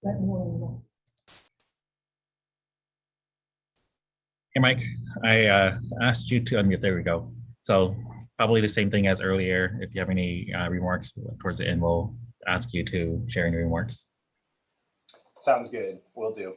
Hey, Mike, I asked you to unmute. There we go. So probably the same thing as earlier. If you have any remarks towards the end, we'll ask you to share any remarks. Sounds good. Will do.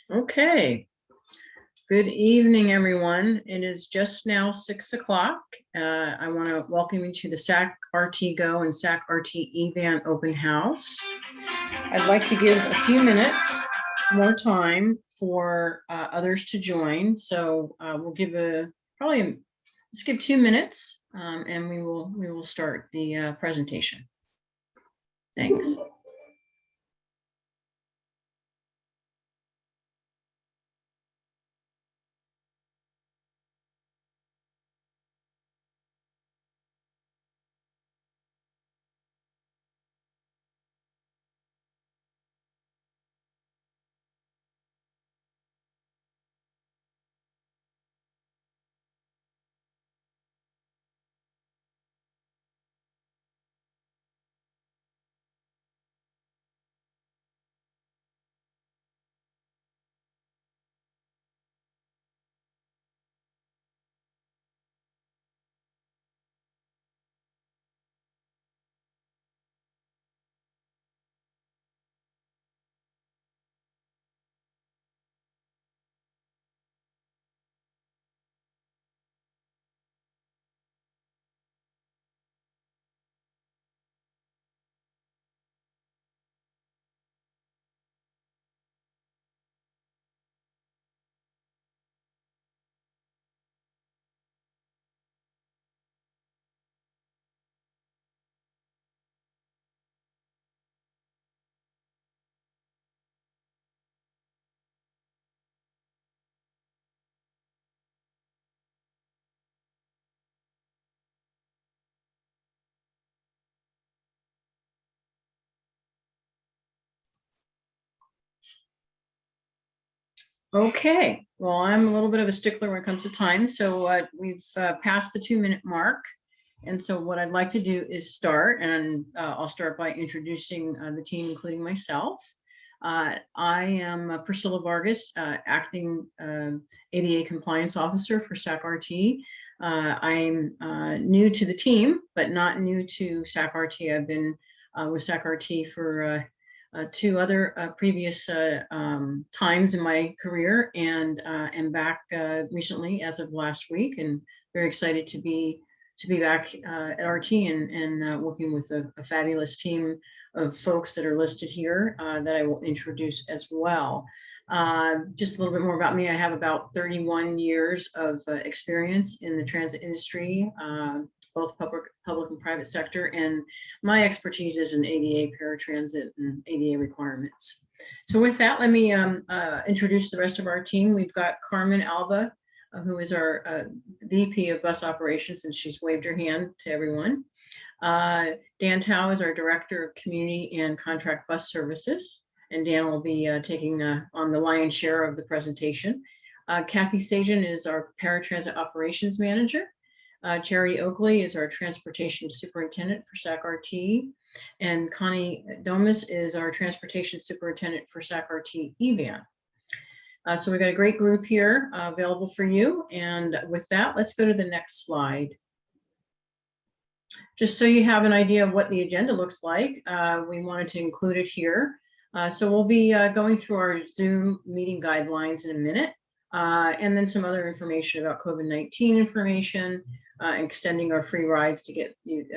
Okay. Good evening, everyone. It is just now 6 o'clock. I want to welcome you to the SacRT GO and SacRT EVAN open house. I'd like to give a few minutes more time for others to join. So we'll give let's give 2 minutes and we will start the presentation. Thanks. Okay, well, I'm a little bit of a stickler when it comes to time, so we've passed the 2-minute mark. And so what I'd like to do is start, and I'll start by introducing the team, including myself. I am Priscilla Vargas, acting ADA compliance officer for SacRT. I'm new to the team, but not new to SacRT. I've been with SacRT for two other previous times in my career, and am back recently as of last week, and very excited to be back at RT and working with a fabulous team of folks that are listed here that I will introduce as well. Just a little bit more about me. I have about 31 years of experience in the transit industry, both public and private sector, and my expertise is in ADA, paratransit, and ADA requirements. So with that, let me introduce the rest of our team. We've got Carmen Alba, who is our VP of Bus Operations, and she's waved her hand to everyone. Dan Tao is our Director of Community and Contract Bus Services, and Dan will be taking on the lion's share of the presentation. Kathy Sajan is our Paratransit Operations Manager. Charity Oakley is our Transportation Superintendent for SacRT, and Connie Domas is our Transportation Superintendent for SacRT EVAN. So we've got a great group here available for you. And with that, let's go to the next slide. Just so you have an idea of what the agenda looks like, we wanted to include it here. So we'll be going through our Zoom meeting guidelines in a minute, and then some other information about COVID-19 information, extending our free rides to get you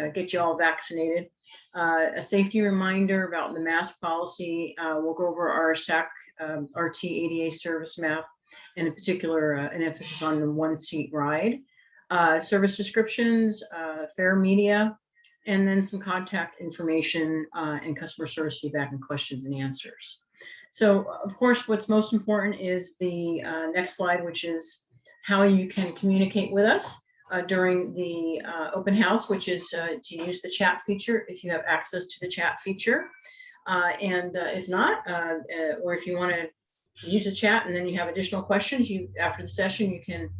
all vaccinated. A safety reminder about the mask policy. We'll go over our SacRT ADA service map, and in particular, an emphasis on the one-seat ride. Service descriptions, fare media, and then some contact information and customer service feedback and questions and answers. So, of course, what's most important is the next slide, which is how you can communicate with us during the open house, which is to use the chat feature if you have access to the chat feature. And if not, or if you want to use the chat and then you have additional questions, after the session, you can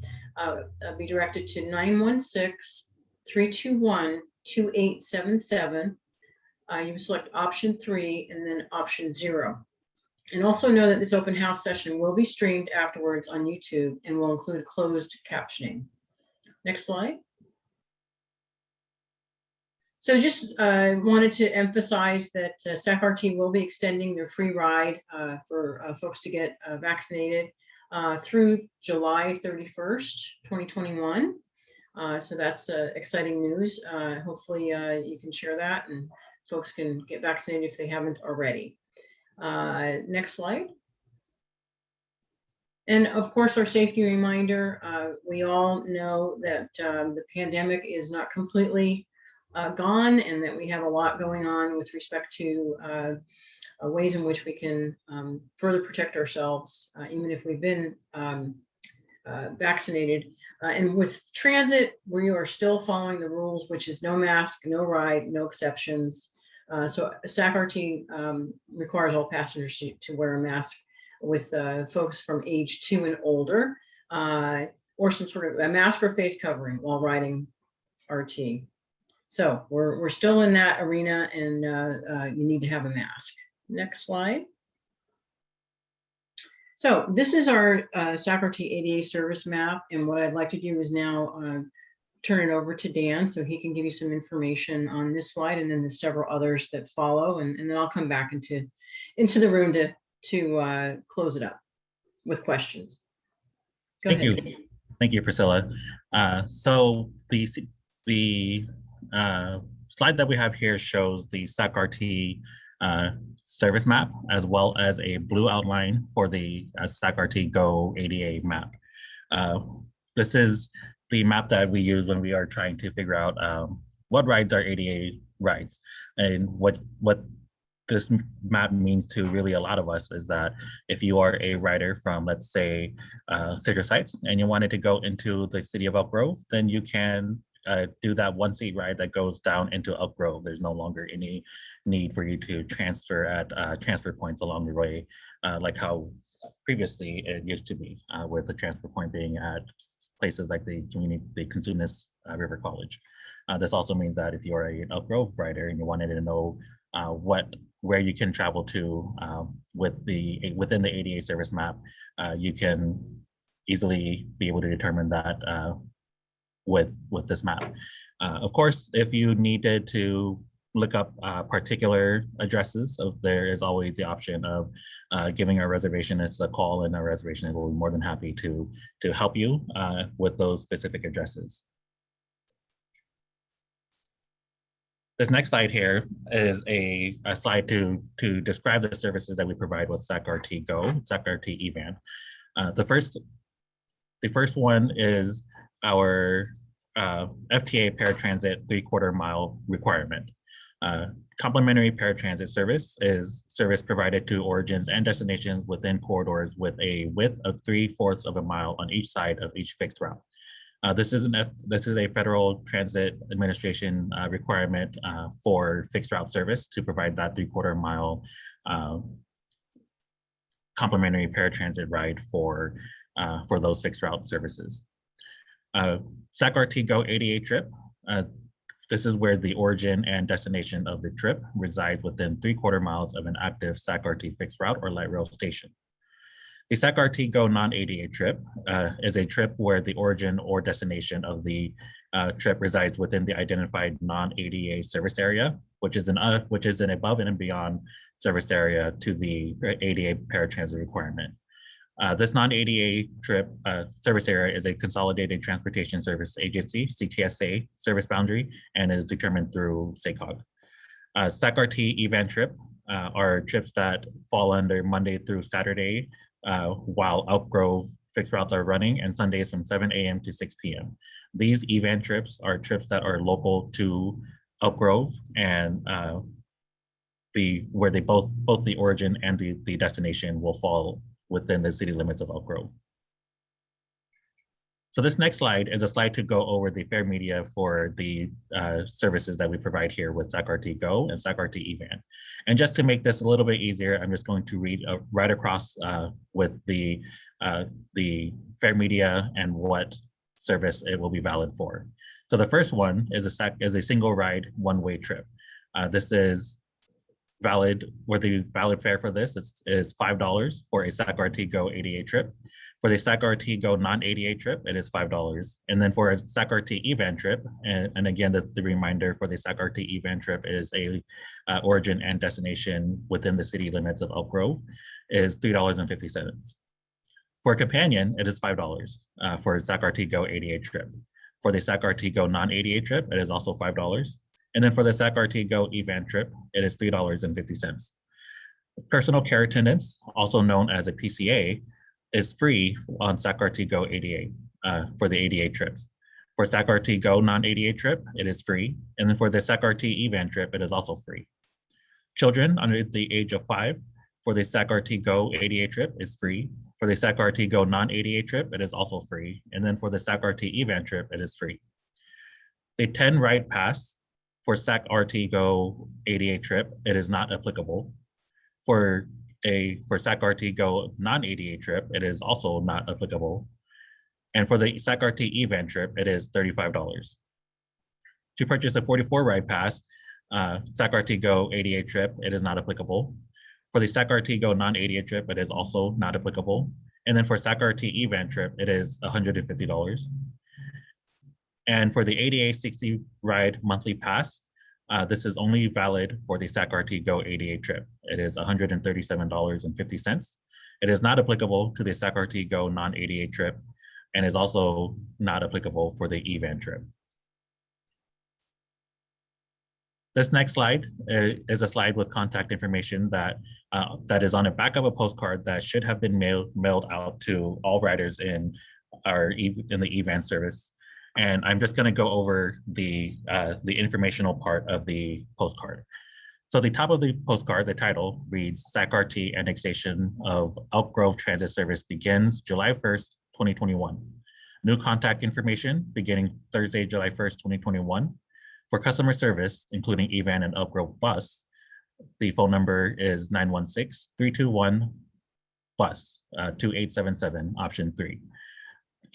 be directed to 916-321-2877. You select option 3 and then option 0. And also know that this open house session will be streamed afterwards on YouTube and will include closed captioning. Next slide. So just wanted to emphasize that SacRT will be extending their free ride for folks to get vaccinated through July 31st, 2021. So that's exciting news. Hopefully you can share that and folks can get vaccinated if they haven't already. Next slide. And of course, our safety reminder, we all know that the pandemic is not completely gone, and that we have a lot going on with respect to ways in which we can further protect ourselves, even if we've been vaccinated. And with transit, we are still following the rules, which is no mask, no ride, no exceptions. So SacRT requires all passengers to wear a mask with folks from age 2 and older, or some sort of a mask or face covering while riding RT. So we're still in that arena, and you need to have a mask. Next slide. So this is our SacRT ADA service map, and what I'd like to do is now turn it over to Dan so he can give you some information on this slide, and then the several others that follow, and then I'll come back into the room to close it up with questions. Go ahead. Thank you, Priscilla. So the slide that we have here shows the SacRT service map, as well as a blue outline for the SacRT GO ADA map. This is the map that we use when we are trying to figure out what rides are ADA rides. And what this map means to really a lot of us is that if you are a rider from, let's say, Citrus Heights, and you wanted to go into the city of Elk Grove, then you can do that one-seat ride that goes down into Elk Grove. There's no longer any need for you to transfer at transfer points along the way, like how previously it used to be, with the transfer point being at places like the Cosumnes River College. This also means that if you are an Elk Grove rider and you wanted to know where you can travel to within the ADA service map, you can easily be able to determine that with this map. Of course, if you needed to look up particular addresses, so there is always the option of giving our reservationists a call, and our reservation will be more than happy to help you with those specific addresses. This next slide here is a slide to describe the services that we provide with SacRT GO, SacRT EVAN. The first one is our FTA paratransit 3/4 mile requirement. Complimentary paratransit service is service provided to origins and destinations within corridors with a width of 3/4 of a mile on each side of each fixed route. This is a Federal Transit Administration requirement for fixed route service to provide that 3/4 mile complimentary paratransit ride for those fixed route services. SacRT GO ADA trip. This is where the origin and destination of the trip resides within 3/4 miles of an active SacRT fixed route or light rail station. The SacRT GO non-ADA trip is a trip where the origin or destination of the trip resides within the identified non-ADA service area, which is an above and beyond service area to the ADA paratransit requirement. This non-ADA trip service area is a Consolidated Transportation Service Agency, CTSA, service boundary, and is determined through SACOG. SacRT EVAN trip are trips that fall under Monday through Saturday while Elk Grove fixed routes are running, and Sundays from 7 a.m. to 6 p.m. These EVAN trips are trips that are local to Elk Grove, and where they both the origin and the destination will fall within the city limits of Elk Grove. So this next slide is a slide to go over the fare media for the services that we provide here with SacRT GO and SacRT EVAN. And just to make this a little bit easier, I'm just going to read right across with the fare media and what service it will be valid for. So the first one is a single ride one-way trip. This is valid, where the valid fare for this is $5 for a SacRT GO ADA trip. For the SacRT GO non-ADA trip, it is $5. And then for a SacRT EVAN trip, and again, the reminder for the SacRT EVAN trip is a origin and destination within the city limits of Elk Grove, is $3.50. For a companion, it is $5 for a SacRT GO ADA trip. For the SacRT GO non-ADA trip, it is also $5. And then for the SacRT GO EVAN trip, it is $3.50. Personal care attendance, also known as a PCA, is free on SacRT GO ADA for the ADA trips. For SacRT GO non-ADA trip, it is free. And then for the SacRT EVAN trip, it is also free. Children under the age of 5 for the SacRT GO ADA trip is free. For the SacRT GO non-ADA trip, it is also free. And then for the SacRT EVAN trip, it is free. The 10 ride pass for SacRT GO ADA trip, it is not applicable. For SacRT GO non-ADA trip, it is also not applicable. And for the SacRT EVAN trip, it is $35. To purchase a 44 ride pass, SacRT GO ADA trip, it is not applicable. For the SacRT GO non-ADA trip, it is also not applicable. And then for SacRT EVAN trip, it is $150. And for the ADA 60 ride monthly pass, this is only valid for the SacRT GO ADA trip. It is $137.50. It is not applicable to the SacRT GO non-ADA trip, and is also not applicable for the EVAN trip. This next slide is a slide with contact information that is on the back of a postcard that should have been mailed out to all riders in the EVAN service. And I'm just going to go over the informational part of the postcard. So the top of the postcard, the title reads, SacRT annexation of Elk Grove Transit Service begins July 1st, 2021. New contact information beginning Thursday, July 1st, 2021. For customer service, including EVAN and Elk Grove Bus, the phone number is 916-321-BUS, 2877, option 3.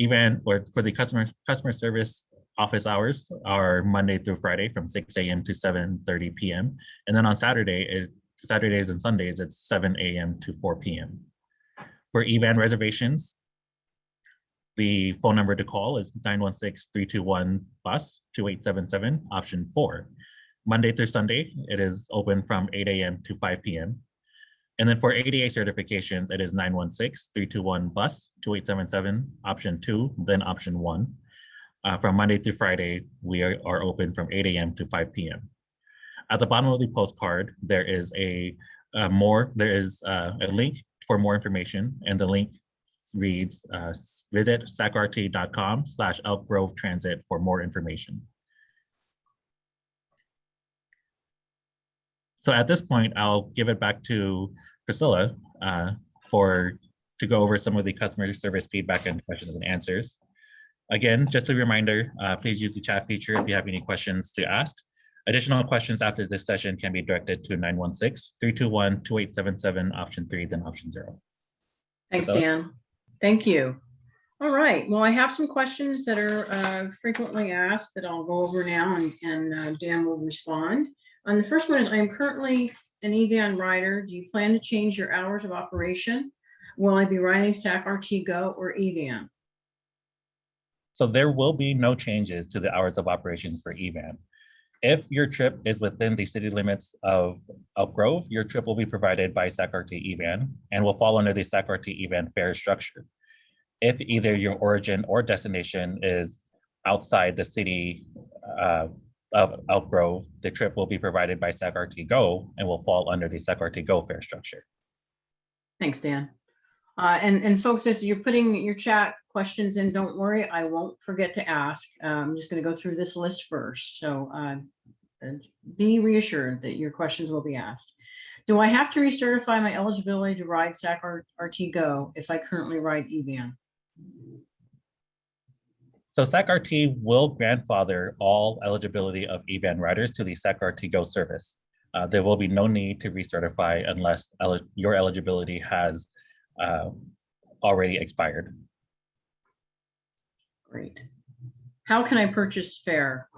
EVAN, or for the customer service office hours are Monday through Friday from 6 a.m. to 7:30 p.m. And then on Saturdays and Sundays, it's 7 a.m. to 4 p.m. For EVAN reservations, the phone number to call is 916-321-BUS, 2877, option 4. Monday through Sunday, it is open from 8 a.m. to 5 p.m. And then for ADA certifications, it is 916-321 bus 2877, option 2, then option 1. From Monday through Friday, we are open from 8 a.m. to 5 p.m. At the bottom of the postcard, there is a link for more information, and the link reads, visit sacrt.com/Elk Grove Transit for more information. So at this point, I'll give it back to Priscilla to go over some of the customer service feedback and questions and answers. Again, just a reminder, please use the chat feature if you have any questions to ask. Additional questions after this session can be directed to 916-321-2877, option 3, then option 0. Thanks, Priscilla? Dan. Thank you. All right. Well, I have some questions that are frequently asked that I'll go over now, and Dan will respond. The first one is, I am currently an EVAN rider. Do you plan to change your hours of operation? Will I be riding SacRT GO or EVAN? So there will be no changes to the hours of operations for EVAN. If your trip is within the city limits of Elk Grove, your trip will be provided by SacRT EVAN and will fall under the SacRT EVAN fare structure. If either your origin or destination is outside the city of Elk Grove, the trip will be provided by SacRT GO and will fall under the SacRT GO fare structure. Thanks, Dan. And folks, as you're putting your chat questions in, don't worry, I won't forget to ask. I'm just going to go through this list first. So be reassured that your questions will be asked. Do I have to recertify my eligibility to ride SacRT GO if I currently ride EVAN? So SacRT will grandfather all eligibility of EVAN riders to the SacRT GO service. There will be no need to recertify unless your eligibility has already expired. Great. How can I purchase fare?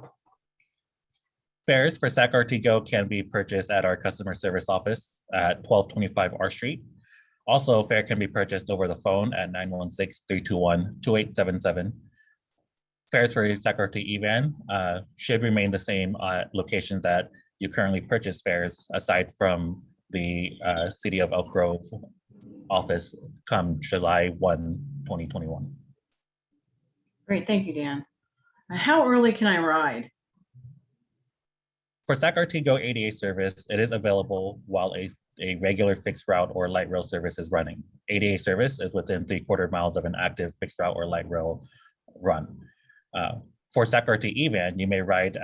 Fares for SacRT GO can be purchased at our customer service office at 1225 R Street. Also, fare can be purchased over the phone at 916-321-2877. Fares for SacRT EVAN should remain the same at locations that you currently purchase fares, aside from the City of Elk Grove office come July 1, 2021. Great, thank you, Dan. How early can I ride? For SacRT GO ADA service, it is available while a regular fixed route or light rail service is running. ADA service is within 3/4 miles of an active fixed route or light rail run. For SacRT EVAN, you may ride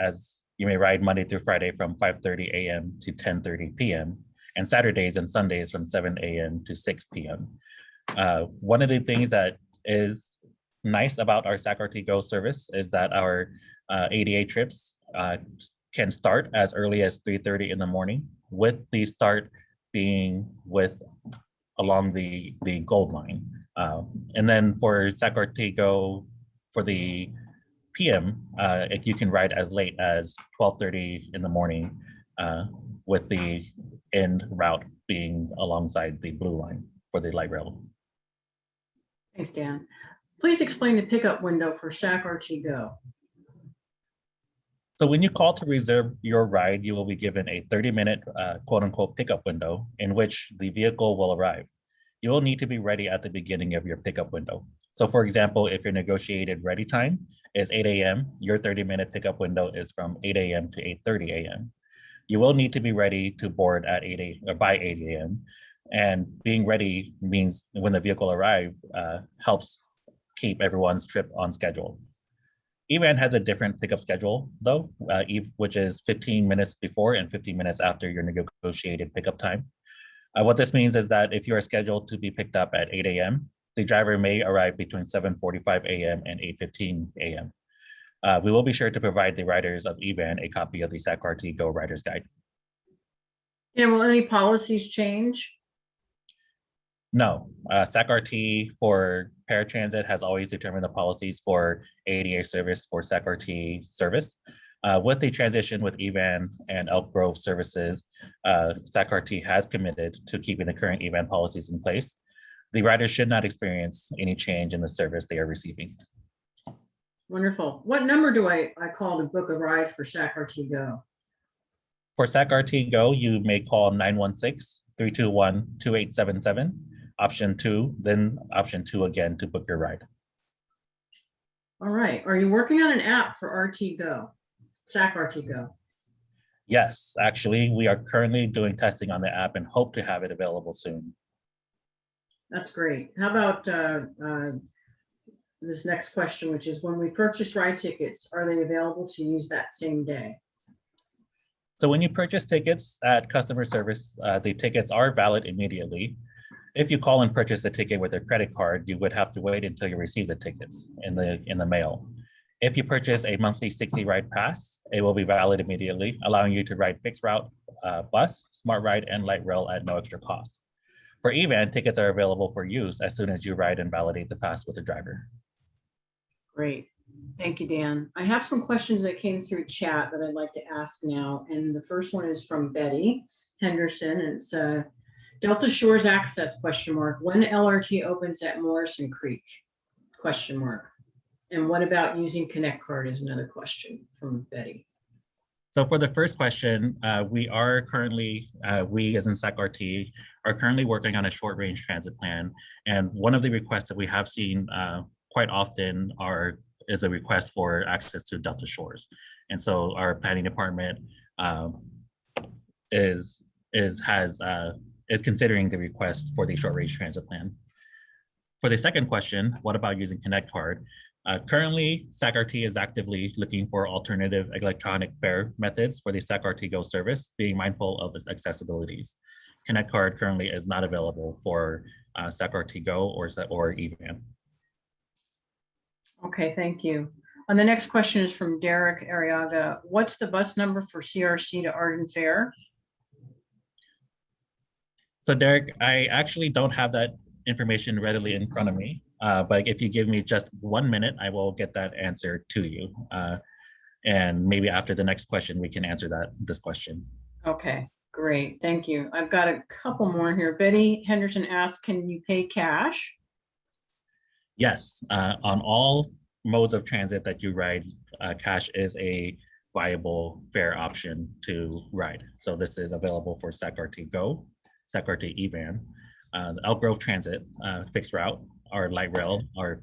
Monday through Friday from 5:30 a.m. to 10:30 p.m. and Saturdays and Sundays from 7 a.m. to 6 p.m. One of the things that is nice about our SacRT GO service is that our ADA trips can start as early as 3:30 in the morning, with the start being along the gold line. And then for SacRT GO, for the PM, you can ride as late as 12:30 in the morning, with the end route being alongside the blue line for the light rail. Thanks, Dan. Please explain the pickup window for SacRT GO. So when you call to reserve your ride, you will be given a 30-minute quote unquote pickup window in which the vehicle will arrive. You will need to be ready at the beginning of your pickup window. So for example, if your negotiated ready time is 8 a.m., your 30-minute pickup window is from 8 a.m. to 8:30 a.m. You will need to be ready to board at by 8 a.m. And being ready means when the vehicle arrives, helps keep everyone's trip on schedule. EVAN has a different pickup schedule though, which is 15 minutes before and 15 minutes after your negotiated pickup time. What this means is that if you are scheduled to be picked up at 8 a.m., the driver may arrive between 7:45 a.m. and 8:15 a.m. We will be sure to provide the riders of EVAN a copy of the SacRT GO Rider's Guide. And will any policies change? No, SacRT for paratransit has always determined the policies for ADA service for SacRT service. With the transition with EVAN and Elk Grove services, SacRT has committed to keeping the current EVAN policies in place. The riders should not experience any change in the service they are receiving. Wonderful. What number do I call to book a ride for SacRT GO? For SacRT Go, you may call 916-321-2877, option 2, then option 2 again to book your ride. All right. Are you working on an app for RT Go, SacRT Go? Yes, actually, we are currently doing testing on the app and hope to have it available soon. That's great. How about this next question, which is when we purchase ride tickets, are they available to use that same day? So when you purchase tickets at customer service, the tickets are valid immediately. If you call and purchase a ticket with a credit card, you would have to wait until you receive the tickets in the mail. If you purchase a monthly 60 ride pass, it will be valid immediately, allowing you to ride fixed route, bus, smart ride, and light rail at no extra cost. For EVAN, tickets are available for use as soon as you ride and validate the pass with the driver. Great. Thank you, Dan. I have some questions that came through chat that I'd like to ask now. And the first one is from Betty Henderson. It's Delta Shores Access, question mark. When LRT opens at Morrison Creek, question mark. And what about using Connect Card is another question from Betty. So for the first question, we are currently, we as in SacRT, are currently working on a short range transit plan. And one of the requests that we have seen quite often is a request for access to Delta Shores. And so our planning department is considering the request for the short range transit plan. For the second question, what about using Connect Card? Currently, SacRT is actively looking for alternative electronic fare methods for the SacRT Go service, being mindful of its accessibilities. Connect Card currently is not available for SacRT Go or EVAN. Okay, thank you. And the next question is from Derek Arriaga. What's the bus number for CRC to Arden Fair? So Derek, I actually don't have that information readily in front of me, but if you give me just 1 minute, I will get that answer to you. And maybe after the next question, we can answer this question. Okay, great, thank you. I've got a couple more here. Betty Henderson asked, can you pay cash? Yes, on all modes of transit that you ride, cash is a viable fare option to ride. So this is available for SacRT Go, SacRT EVAN, the Elk Grove Transit, fixed route, our light rail, our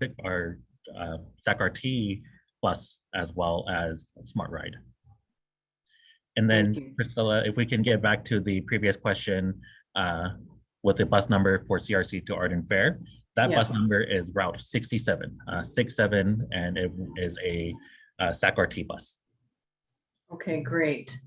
SacRT bus, as well as smart ride. And then Priscilla, if we can get back to the previous question with the bus number for CRC to Arden Fair, that bus number is route 67, 67, and it is a SacRT bus. Okay, great.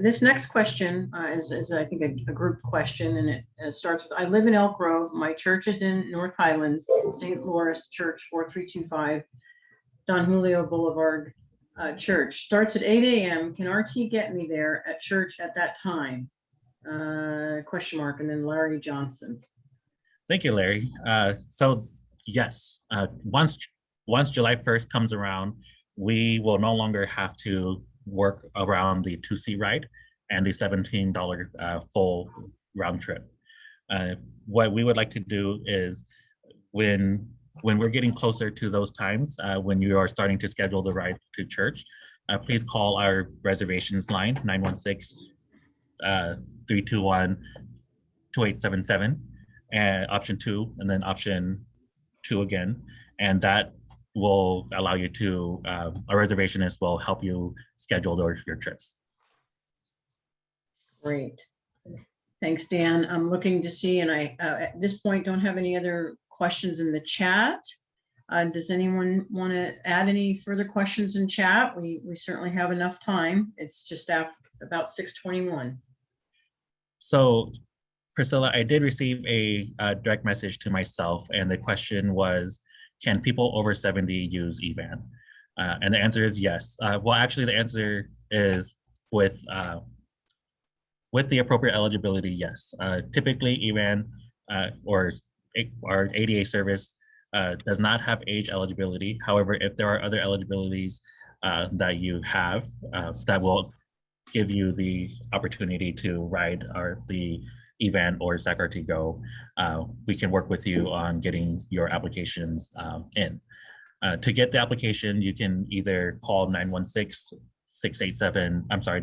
This next question is I think, a group question, and it starts with, I live in Elk Grove. My church is in North Highlands, St. Louis Church, 4325, Don Julio Boulevard Church. Starts at 8 a.m. Can RT get me there at church at that time? Question mark, and then Larry Johnson. Thank you, Larry. So yes, once July 1st comes around, we will no longer have to work around the 2C ride and the $17 full round trip. What we would like to do is when we're getting closer to those times, when you are starting to schedule the ride to church, please call our reservations line, 916-321-2877. And option 2, and then option 2 again, and that will allow you to, a reservationist will help you schedule your trips. Great. Thanks, Dan. I'm looking to see, and I, at this point, don't have any other questions in the chat. Does anyone want to add any further questions in chat? We certainly have enough time. It's just about 6:21. So, Priscilla, I did receive a direct message to myself, and the question was, can people over 70 use EVAN? And the answer is yes. Well, actually, the answer is with the appropriate eligibility, yes. Typically, EVAN or our ADA service does not have age eligibility. However, if there are other eligibilities that you have that will give you the opportunity to ride the EVAN or SacRT Go, we can work with you on getting your applications in. To get the application, you can either call 687, I'm sorry,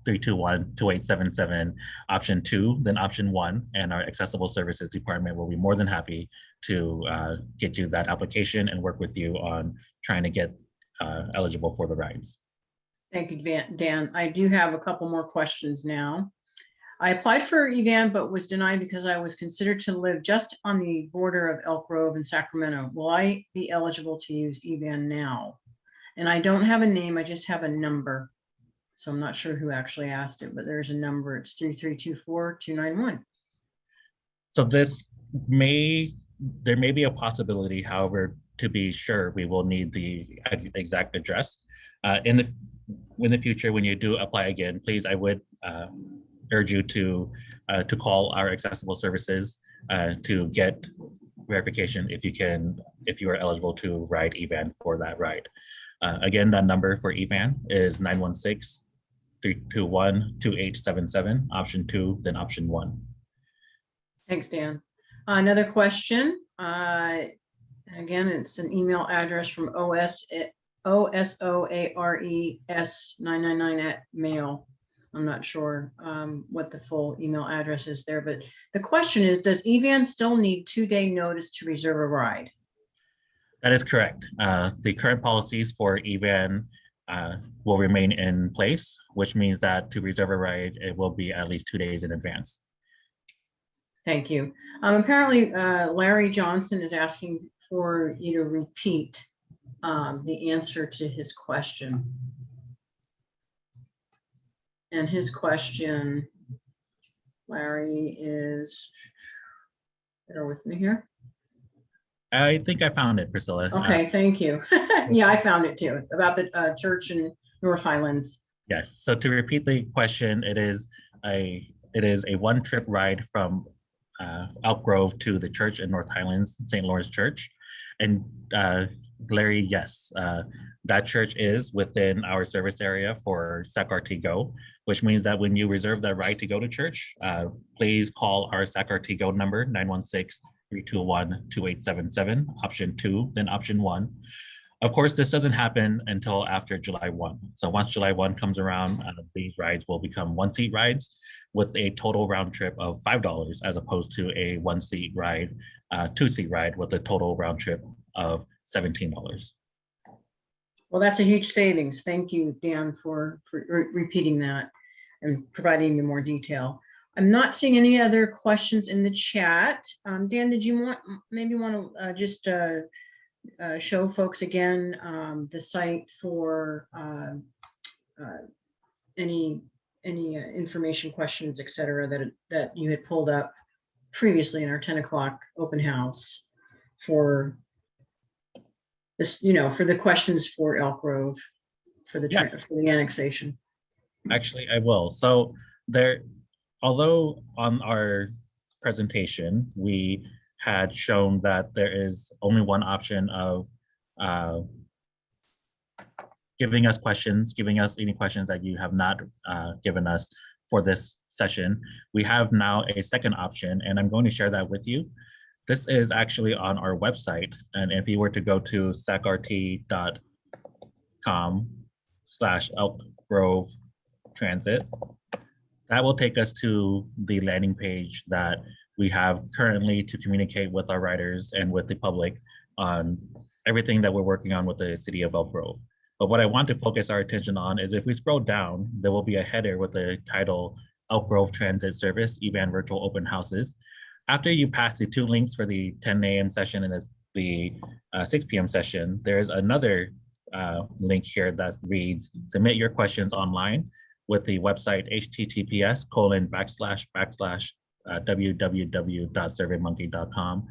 916-321-2877, option 2, then option 1, and our accessible services department will be more than happy to get you that application and work with you on trying to get eligible for the rides. Thank you, Dan. I do have a couple more questions now. I applied for EVAN, but was denied because I was considered to live just on the border of Elk Grove and Sacramento. Will I be eligible to use EVAN now? And I don't have a name, I just have a number. So I'm not sure who actually asked it, but there's a number. It's 3324-291. So there may be a possibility, however, to be sure, we will need the exact address. In the future, when you do apply again, please, I would urge you to call our accessible services to get verification if you are eligible to ride EVAN for that ride. Again, that number for EVAN is 916-321-2877, option 2, then option 1. Thanks, Dan. Another question. Again, it's an email address from OSOARES999 I'm not sure what the full email address is there, but the question is, does EVAN still need 2-day notice to reserve a ride? That is correct. The current policies for EVAN will remain in place, which means that to reserve a ride, it will be at least 2 days in advance. Thank you. Apparently, Larry Johnson is asking for you to repeat the answer to his question. And his question, Larry, is, bear with me here. I think I found it, Priscilla. Okay, thank you. Yeah, I found it too, about the church in North Highlands. Yes, so to repeat the question, it is a one-trip ride from Elk Grove to the church in North Highlands, St. Lawrence Church. And Larry, yes, that church is within our service area for SacRT GO, which means that when you reserve that ride to go to church, please call our SacRT GO number, 916-321-2877, option 2, then option 1. Of course, this doesn't happen until after July 1. So once July 1 comes around, these rides will become one-seat rides with a total round trip of $5 as opposed to a one-seat ride, two-seat ride with a total round trip of $17. Well, that's a huge savings. Thank you, Dan, for repeating that and providing me more detail. I'm not seeing any other questions in the chat. Dan, did you want to just show folks again the site for any information, questions, et cetera, that you had pulled up previously in our 10 o'clock open house for this, for the questions for Elk Grove, for the annexation? Actually, I will. So although on our presentation, we had shown that there is only one option of giving us any questions that you have not given us for this session. We have now a second option, and I'm going to share that with you. This is actually on our website. And if you were to go to sacrt.com/Elk Grove Transit, that will take us to the landing page that we have currently to communicate with our riders and with the public on everything that we're working on with the city of Elk Grove. But what I want to focus our attention on is if we scroll down, there will be a header with the title Elk Grove Transit Service, EVAN Virtual Open Houses. After you pass the 2 links for the 10 a.m. session and the 6 p.m. session, there's another link here that reads, submit your questions online with the website https://www.surveymonkey.com.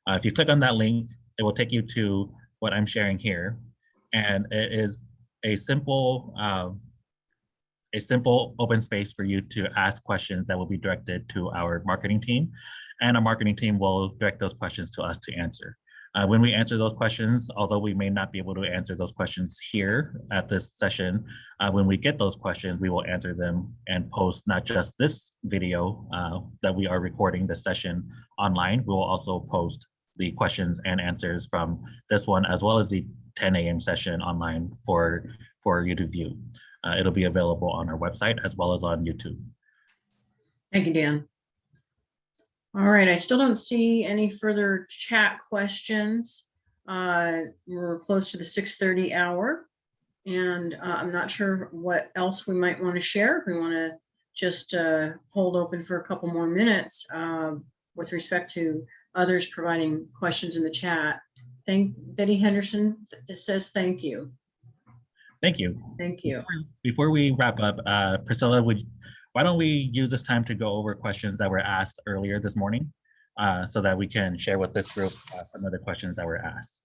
If you click on that link, it will take you to what I'm sharing here. And it is a simple open space for you to ask questions that will be directed to our marketing team. And our marketing team will direct those questions to us to answer. When we answer those questions, although we may not be able to answer those questions here at this session, when we get those questions, we will answer them and post not just this video that we are recording this session online, we will also post the questions and answers from this one, as well as the 10 a.m. session online for you to view. It'll be available on our website as well as on YouTube. Thank you, Dan. All right, I still don't see any further chat questions. We're close to the 6:30 hour, and I'm not sure what else we might want to share. If we want to just hold open for a couple more minutes with respect to others providing questions in the chat. Betty Henderson says thank you. Thank you. Thank you. Before we wrap up, Priscilla, why don't we use this time to go over questions that were asked earlier this morning so that we can share with this group some of the questions that were asked.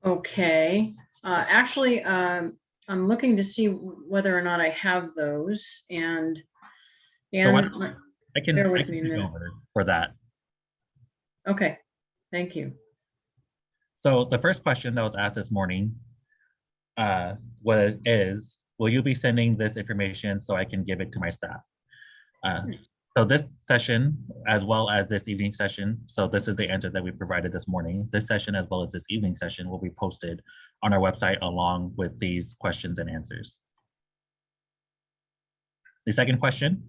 Okay. Actually, I'm looking to see whether or not I have those, and So I can bear with take me a minute. over for that. Okay, thank you. So the first question that was asked this morning will you be sending this information so I can give it to my staff? So this session, as well as this evening session, so this is the answer that we provided this morning. This session, as well as this evening session, will be posted on our website along with these questions and answers. The second question,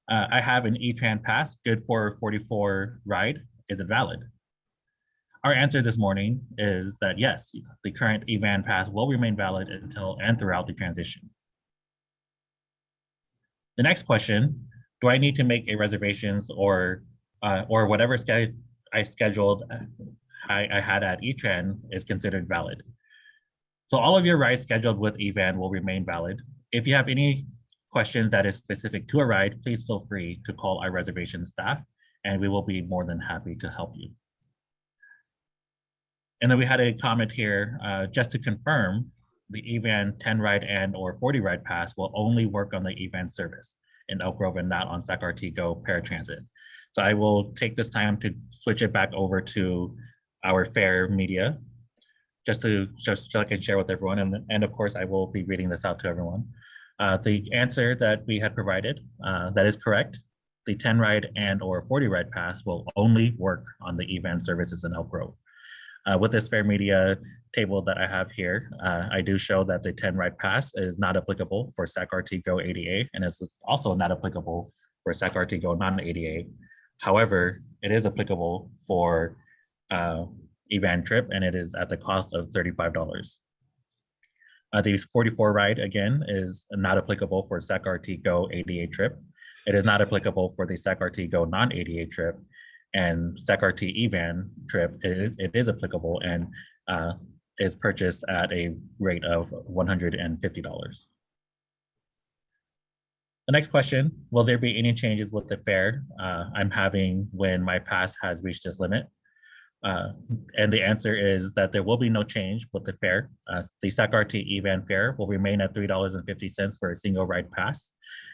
I have an etran pass, good for 44 ride. Is it valid? Our answer this morning is that yes, the current EVAN pass will remain valid until and throughout the transition. The next question, do I need to make a reservations or whatever I scheduled I had at etran is considered valid? So all of your rides scheduled with EVAN will remain valid. If you have any questions that is specific to a ride, please feel free to call our reservation staff and we will be more than happy to help you. And then we had a comment here, just to confirm, the EVAN 10 ride and or 40 ride pass will only work on the EVAN service in Elk Grove and not on SacRT GO paratransit. So I will take this time to switch it back over to our fair media, just so I can share with everyone. And of course, I will be reading this out to everyone. The answer that we had provided, that is correct. The 10 ride and or 40 ride pass will only work on the EVAN services in Elk Grove. With this fair media table that I have here, I do show that the 10 ride pass is not applicable for SacRT GO ADA, and it's also not applicable for SacRT GO non-ADA. However, it is applicable for EVAN trip, and it is at the cost of $35. The 44 ride, again, is not applicable for SacRT GO ADA trip. It is not applicable for the SacRT GO non-ADA trip, and SacRT EVAN trip, it is applicable and is purchased at a rate of $150. The next question, will there be any changes with the fare I'm having when my pass has reached this limit? And the answer is that there will be no change with the fare. The SacRT EVAN fare will remain at $3.50 for a single ride pass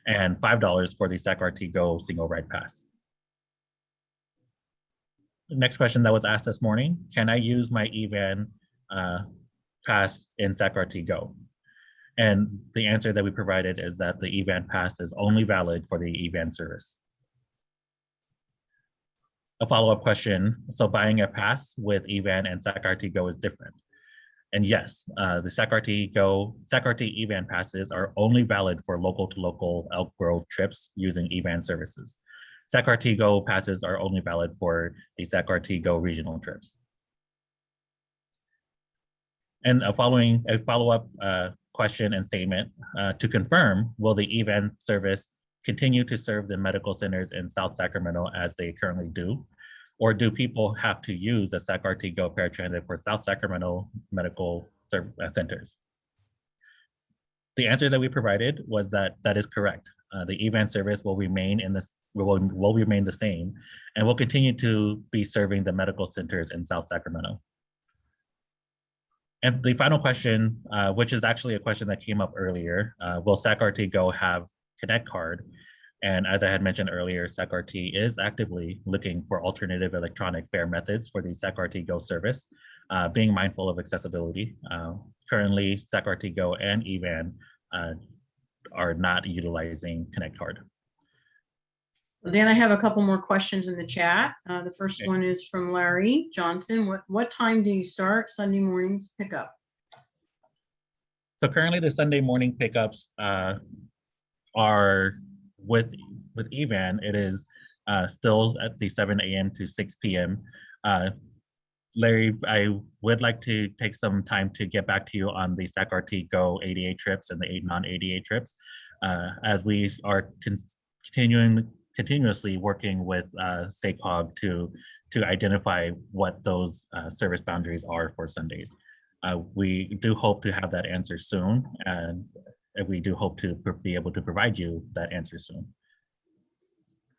and $5 for the SacRT GO single ride pass. Next question that was asked this morning, can I use my EVAN pass in SacRT GO? And the answer that we provided is that the EVAN pass is only valid for the EVAN service. A follow-up question, so buying a pass with EVAN and SacRT GO is different. And yes, the SacRT EVAN passes are only valid for local-to-local Elk Grove trips using EVAN services. SacRT GO passes are only valid for the SacRT GO regional trips. And a follow-up question and statement, to confirm, will the EVAN service continue to serve the medical centers in South Sacramento as they currently do? Or do people have to use the SacRT GO paratransit for South Sacramento medical centers? The answer that we provided was that is correct. The EVAN service will remain will remain the same and will continue to be serving the medical centers in South Sacramento. And the final question, which is actually a question that came up earlier, will SacRT GO have Cadet Card? And as I had mentioned earlier, SacRT is actively looking for alternative electronic fare methods for the SacRT GO service, being mindful of accessibility. Currently, SacRT GO and EVAN are not utilizing Connect Card. Dan, I have a couple more questions in the chat. The first Okay. one is from Larry Johnson. What time do you start Sunday mornings pickup? So currently the Sunday morning pickups are with EVAN. It is still at the 7 a.m. to 6 p.m. Larry, I would like to take some time to get back to you on the SacRT GO ADA trips and the 8 non-ADA trips, as we are continuously working with SACOG to identify what those service boundaries are for Sundays. We do hope to have that answer soon, and we do hope to be able to provide you that answer soon.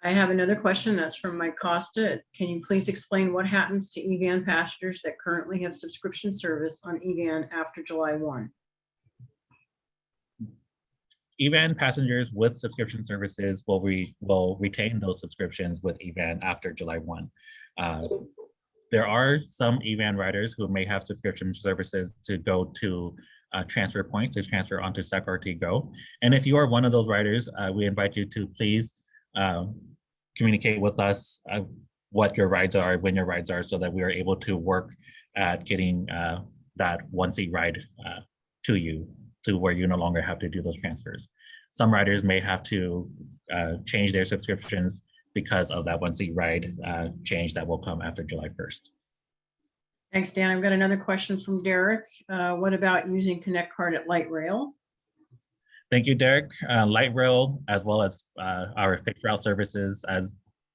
I have another question that's from Mike Costa. Can you please explain what happens to EVAN passengers that currently have subscription service on EVAN after July 1? EVAN passengers with subscription services will retain those subscriptions with EVAN after July 1. There are some EVAN riders who may have subscription services to go to transfer points to transfer onto SacRT Go. And if you are one of those riders, we invite you to please communicate with us what your rides are, when your rides are, so that we are able to work at getting that 1C ride to you, to where you no longer have to do those transfers. Some riders may have to change their subscriptions because of that 1C ride change that will come after July 1st. Thanks, Dan. I've got another question from Derek. What about using Connect Card at Light Rail? Thank you, Derek. Light Rail, as well as our fixed route services,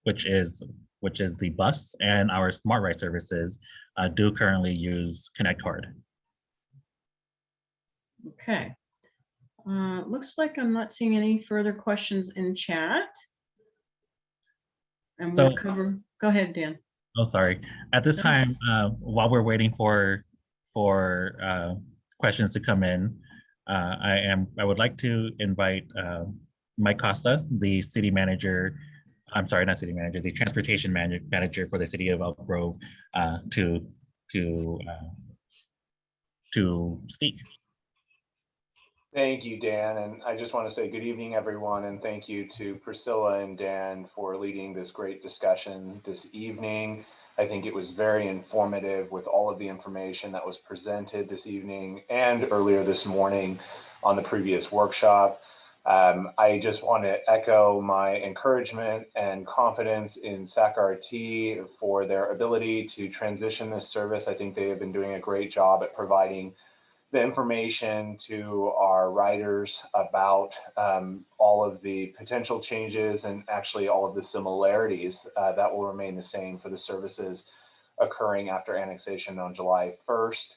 which is the bus, and our Smart Ride services do currently use Connect Card. Okay. Looks like I'm not seeing any further questions in chat. And we'll cover. Go ahead, Dan. Oh, sorry. At this time, while we're waiting for questions to come in, I would like to invite Mike Costa, the city manager. I'm sorry, not city manager, the transportation manager for the city of Elk Grove, to speak. Thank you, Dan. And I just want to say good evening, everyone. And thank you to Priscilla and Dan for leading this great discussion this evening. I think it was very informative with all of the information that was presented this evening and earlier this morning on the previous workshop. I just want to echo my encouragement and confidence in SacRT for their ability to transition this service. I think they have been doing a great job at providing the information to our riders about all of the potential changes and actually all of the similarities that will remain the same for the services occurring after annexation on July 1st.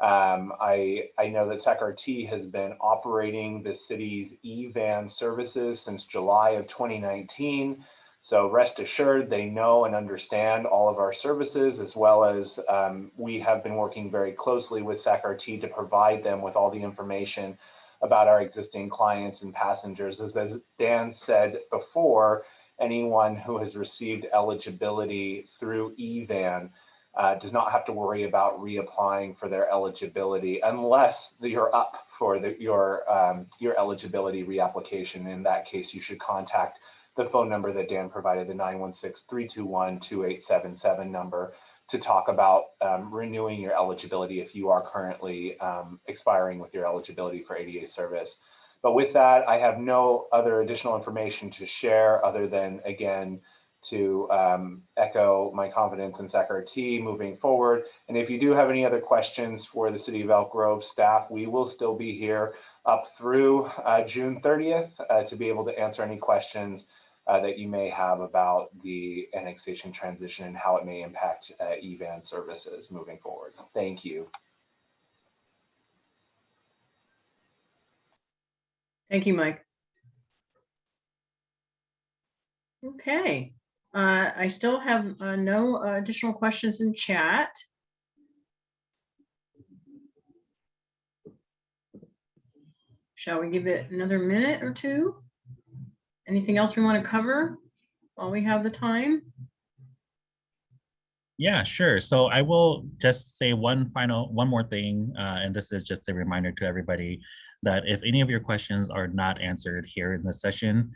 I know that SacRT has been operating the city's EVAN services since July of 2019. So rest assured, they know and understand all of our services, as well as we have been working very closely with SacRT to provide them with all the information about our existing clients and passengers. As Dan said before, anyone who has received eligibility through EVAN does not have to worry about reapplying for their eligibility unless you're up for your eligibility reapplication. In that case, you should contact the phone number that Dan provided, the 916-321-2877 number, to talk about renewing your eligibility if you are currently expiring with your eligibility for ADA service. But with that, I have no other additional information to share other than, again, to echo my confidence in SacRT moving forward. And if you do have any other questions for the City of Elk Grove staff, we will still be here up through June 30th to be able to answer any questions that you may have about the annexation transition and how it may impact EVAN services moving forward. Thank you. Thank you, Mike. Okay. I still have no additional questions in chat. Shall we give it another minute or two? Anything else we want to cover while we have the time? Yeah, sure. So I will just say one more thing, and this is just a reminder to everybody that if any of your questions are not answered here in this session,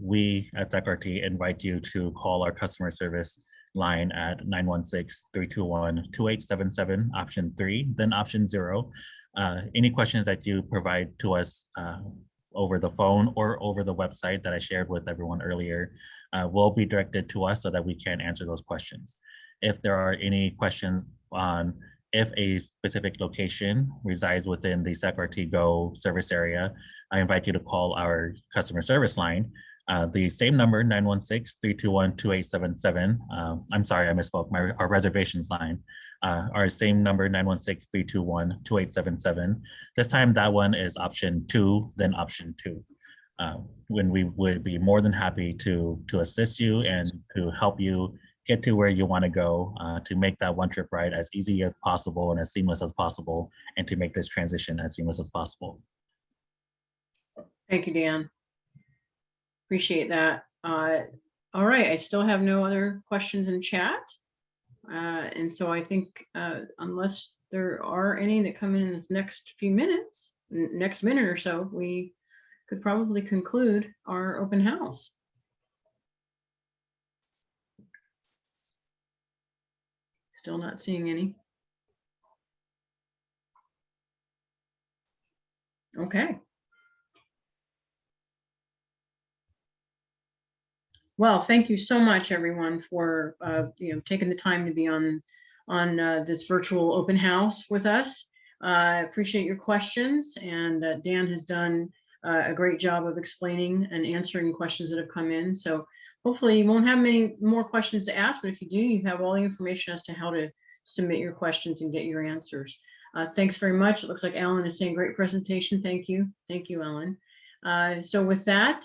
We at SacRT invite you to call our customer service line at 916-321-2877, option 3, then option 0. Any questions that you provide to us over the phone or over the website that I shared with everyone earlier will be directed to us so that we can answer those questions. If there are any questions on if a specific location resides within the SacRT GO service area, I invite you to call our customer service line. The same number, 916-321-2877. I'm sorry, I misspoke. Our reservations line. Our same number, 916-321-2877. This time, that one is option 2, then option 2. When we would be more than happy to assist you and to help you get to where you want to go, to make that one trip ride as easy as possible and as seamless as possible, and to make this transition as seamless as possible. Thank you, Dan. Appreciate that. All right, I still have no other questions in chat. And so I think unless there are any that come in the next few minutes, next minute or so, we could probably conclude our open house. Still not seeing any. Okay. Well, thank you so much, everyone, for taking the time to be on this virtual open house with us. I appreciate your questions, and Dan has done a great job of explaining and answering questions that have come in. So hopefully you won't have many more questions to ask, but if you do, you have all the information as to how to submit your questions and get your answers. Thanks very much. It looks like Ellen is saying great presentation. Thank you. Thank you, Ellen. So with that,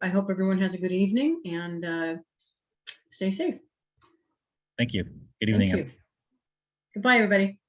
I hope everyone has a good evening and stay safe. Thank you. Good evening. Thank you. Goodbye, everybody.